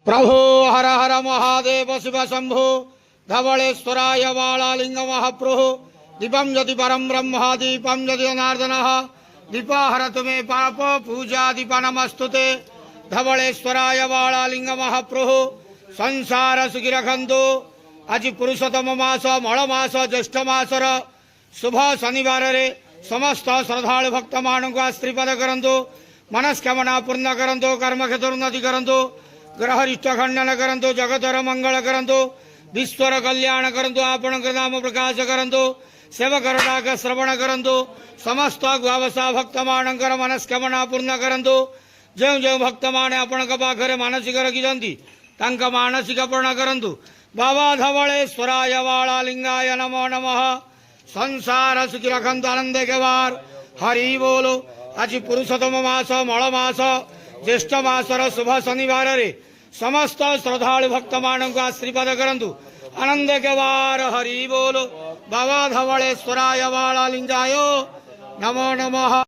प्रभो हर हर महादेव शिव शंभो धवलेश्वराय वालालिंग महाप्रभु दीपम यदि परम ब्रह्म दीपम यदि जनार्दन दीपाहरतु मे पाप पूजा दीप नमस्तुते धवलेश्वराय वालालिंग महाप्रभु संसार सुखी रखंतु आज पुरुषोत्तम मास मल मास ज्येष्ठ मासर शुभ शनिवार रे समस्त श्रद्धालु भक्त मान को आश्रीपद करंतु मनस्कामना पूर्ण करंतु कर्म क्षेत्र उन्नति करंतु ग्रह रिष्ट खंडन करंतु जगतर मंगल करंतु विश्वर कल्याण करंतु आपण नाम प्रकाश करंतु सेवकर डाक श्रवण करंतु समस्त गुआवसा भक्त मानकर मनस्कामना पूर्ण करंतु जो जो भक्त माने आपण पाखरे मानसिक रखिजंती तांका मानसिक पूर्ण करंतु बाबा धवलेश्वराय वालालिंगाय नमो नमः संसार सुखी रखंतु आनंद के वार हरि बोलो आज पुरुषोत्तम मास मल मास ज्येष्ठ मासर शुभ शनिवार रे समस्त श्रद्धालु भक्त मान को आशीर्वाद करंतु आनंद के वार हरि बोलो बाबा धवलेश्वराय वालालिंगाय नमो नमः।